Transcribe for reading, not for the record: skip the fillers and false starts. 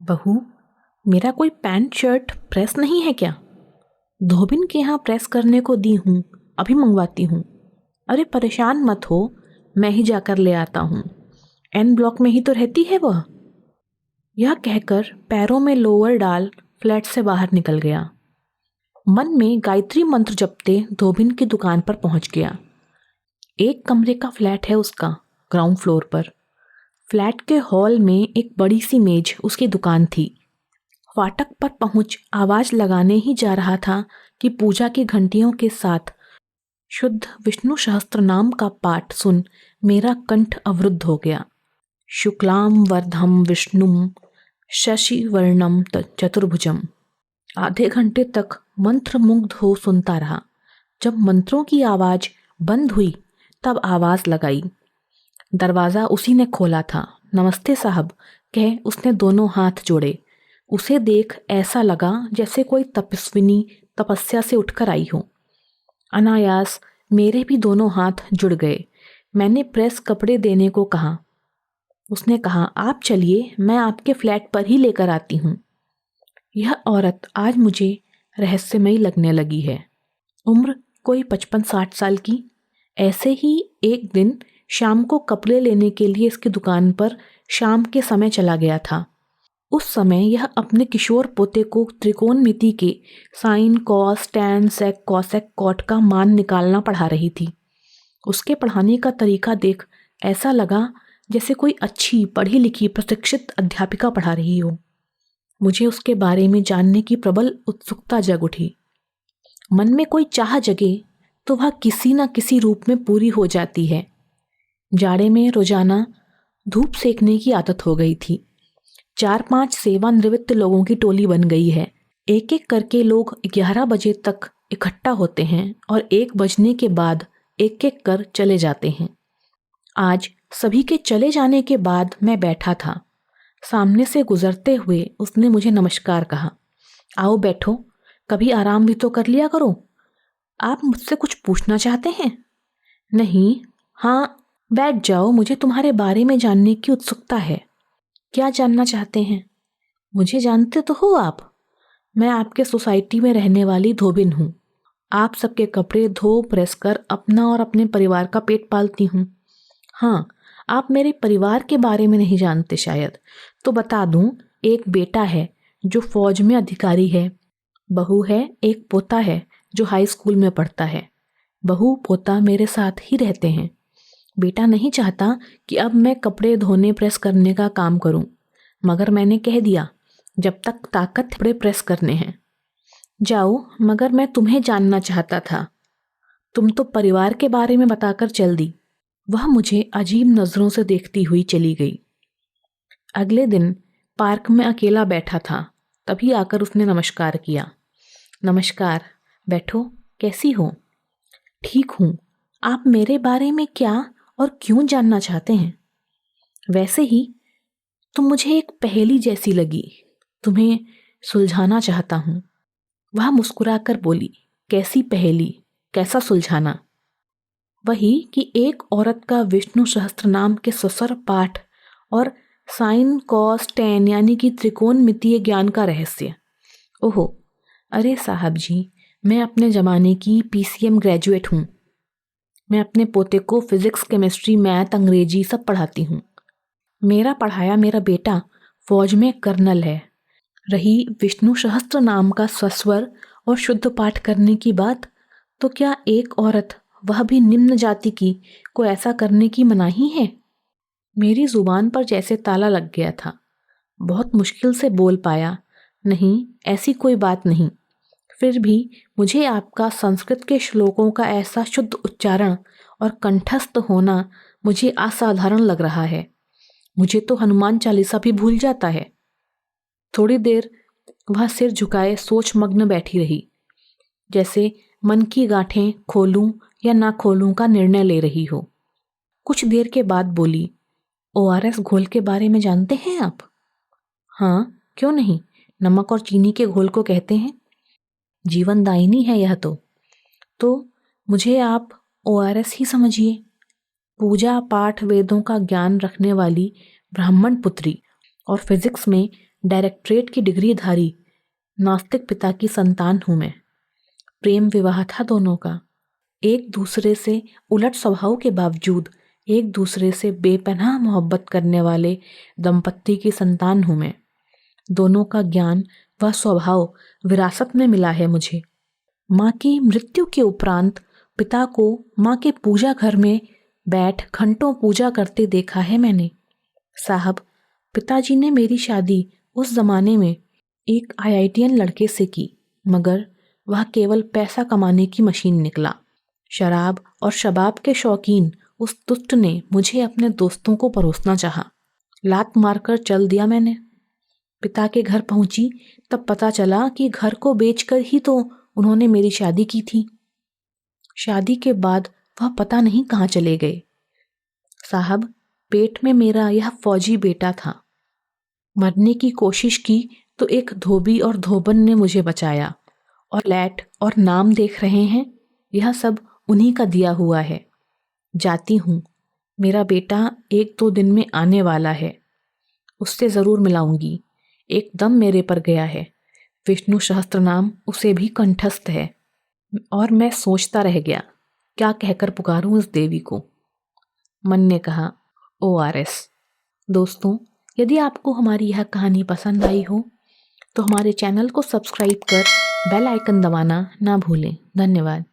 बहू, मेरा कोई पैंट शर्ट प्रेस नहीं है क्या? धोबिन के यहाँ प्रेस करने को दी हूँ, अभी मंगवाती हूँ। अरे परेशान मत हो, मैं ही जाकर ले आता हूँ। एन ब्लॉक में ही तो रहती है वह। यह कहकर पैरों में लोअर डाल फ्लैट से बाहर निकल गया। मन में गायत्री मंत्र जपते धोबिन की दुकान पर पहुंच गया। एक कमरे का फ्लैट है उसका, ग्राउंड फ्लोर पर। फ्लैट के हॉल में एक बड़ी सी मेज उसकी दुकान थी। फाटक पर पहुंच आवाज लगाने ही जा रहा था कि पूजा की घंटियों के साथ शुद्ध विष्णु सहस्त्र नाम का पाठ सुन मेरा कंठ अवरुद्ध हो गया। शुक्लाम वरदम विष्णुम शशिवर्णम चतुर्भुजम। आधे घंटे तक मंत्रमुग्ध हो सुनता रहा। जब मंत्रों की आवाज बंद हुई तब आवाज लगाई। दरवाजा उसी ने खोला था। नमस्ते साहब कह उसने दोनों हाथ जोड़े। उसे देख ऐसा लगा जैसे कोई तपस्विनी तपस्या से उठकर आई हो। अनायास मेरे भी दोनों हाथ जुड़ गए। मैंने प्रेस कपड़े देने को कहा। उसने कहा, आप चलिए, मैं आपके फ्लैट पर ही लेकर आती हूँ। यह औरत आज मुझे रहस्यमयी लगने लगी है। उम्र कोई 55-60 साल की। ऐसे ही एक दिन शाम को कपड़े लेने के लिए इसकी दुकान पर शाम के समय चला गया था। उस समय यह अपने किशोर पोते को त्रिकोणमिति के sine cos tan sec cosec cot का मान निकालना पढ़ा रही थी। उसके पढ़ाने का तरीका देख ऐसा लगा जैसे कोई अच्छी पढ़ी लिखी प्रशिक्षित अध्यापिका पढ़ा रही हो। मुझे उसके बारे में जानने की प्रबल उत्सुकता जग उठी। मन में कोई चाह जगे तो वह किसी न किसी रूप में पूरी हो जाती है। जाड़े में रोजाना धूप सेकने की आदत हो गई थी। 4-5 सेवानिवृत्त लोगों की टोली बन गई है। एक एक करके लोग 11 बजे तक इकट्ठा होते हैं और 1 बजने के बाद एक एक कर चले जाते हैं। आज सभी के चले जाने के बाद मैं बैठा था। सामने से गुजरते हुए उसने मुझे नमस्कार कहा। आओ बैठो, कभी आराम भी तो कर लिया करो। आप मुझसे कुछ पूछना चाहते हैं? नहीं। हाँ, बैठ जाओ, मुझे तुम्हारे बारे में जानने की उत्सुकता है। क्या जानना चाहते हैं? मुझे जानते तो हो आप। मैं आपके सोसाइटी में रहने वाली धोबिन हूँ। आप सबके कपड़े धो प्रेस कर अपना और अपने परिवार का पेट पालती हूँ। हाँ, आप मेरे परिवार के बारे में नहीं जानते शायद, तो बता दूँ, एक बेटा है जो फौज में अधिकारी है। बहू है, एक पोता है जो हाई स्कूल में पढ़ता है। बहू पोता मेरे साथ ही रहते हैं। बेटा नहीं चाहता कि अब मैं कपड़े धोने प्रेस करने का काम करूं, मगर मैंने कह दिया जब तक ताकत कपड़े प्रेस करने हैं। जाओ, मगर मैं तुम्हें जानना चाहता था। तुम तो परिवार के बारे में बताकर चल दी। वह मुझे अजीब नजरों से देखती हुई चली गई। अगले दिन पार्क में अकेला बैठा था, तभी आकर उसने नमस्कार किया। नमस्कार, बैठो, कैसी हो? ठीक हूँ। आप मेरे बारे में क्या और क्यों जानना चाहते हैं? वैसे ही तुम मुझे एक पहेली जैसी लगी, तुम्हें सुलझाना चाहता हूँ। वह मुस्कुराकर बोली, कैसी पहेली, कैसा सुलझाना? वही कि एक औरत का विष्णु सहस्त्र नाम के ससुर पाठ और साइन कॉस टैन यानी कि त्रिकोणमितीय ज्ञान का रहस्य। ओहो, अरे साहब जी, मैं अपने ज़माने की PCM ग्रेजुएट हूँ। मैं अपने पोते को फिजिक्स केमिस्ट्री मैथ अंग्रेजी सब पढ़ाती हूँ। मेरा पढ़ाया मेरा बेटा फौज में कर्नल है। रही विष्णु सहस्त्र नाम का सस्वर और शुद्ध पाठ करने की बात, तो क्या एक औरत, वह भी निम्न जाति की, को ऐसा करने की मनाही है? मेरी जुबान पर जैसे ताला लग गया था। बहुत मुश्किल से बोल पाया, नहीं, ऐसी कोई बात नहीं। फिर भी मुझे आपका संस्कृत के श्लोकों का ऐसा शुद्ध उच्चारण और कंठस्थ होना मुझे असाधारण लग रहा है। मुझे तो हनुमान चालीसा भी भूल जाता है। थोड़ी देर वह सिर झुकाए सोचमग्न बैठी रही, जैसे मन की गांठें खोलूं या ना खोलूं का निर्णय ले रही हो। कुछ देर के बाद बोली, ORS घोल के बारे में जानते हैं आप? हाँ, क्यों नहीं, नमक और चीनी के घोल को कहते हैं। जीवनदायिनी है यह तो मुझे आप ORS ही समझिए। पूजा पाठ वेदों का ज्ञान रखने वाली ब्राह्मण पुत्री और फिजिक्स में डायरेक्टरेट की डिग्रीधारी नास्तिक पिता की संतान हूँ मैं। प्रेम विवाह था दोनों का। एक दूसरे से उलट स्वभाव के बावजूद एक दूसरे से बेपनाह मोहब्बत करने वाले दंपत्ति की संतान हूँ मैं। दोनों का ज्ञान व स्वभाव विरासत में मिला है मुझे। माँ की मृत्यु के उपरांत पिता को माँ के पूजा घर में बैठ घंटों पूजा करते देखा है मैंने। साहब, पिताजी ने मेरी शादी उस जमाने में एक IITian लड़के से की, मगर वह केवल पैसा कमाने की मशीन निकला। शराब और शबाब के शौकीन उस दुष्ट ने मुझे अपने दोस्तों को परोसना चाहा। लात मारकर चल दिया मैंने। पिता के घर पहुंची तब पता चला कि घर को बेचकर ही तो उन्होंने मेरी शादी की थी। शादी के बाद वह पता नहीं कहाँ चले गए। साहब, पेट में मेरा यह फौजी बेटा था। मरने की कोशिश की तो एक धोबी और धोबन ने मुझे बचाया। और फ्लैट और नाम देख रहे हैं, यह सब उन्हीं का दिया हुआ है। जाती हूँ, मेरा बेटा 1-2 दिन में आने वाला है, उससे ज़रूर मिलाऊंगी। एकदम मेरे पर गया है। विष्णु सहस्त्र नाम उसे भी कंठस्थ है। और मैं सोचता रह गया, क्या कहकर पुकारूं उस देवी को। मन ने कहा, ORS। दोस्तों, यदि आपको हमारी यह कहानी पसंद आई हो तो हमारे चैनल को सब्सक्राइब कर बेल आइकन दबाना ना भूलें। धन्यवाद।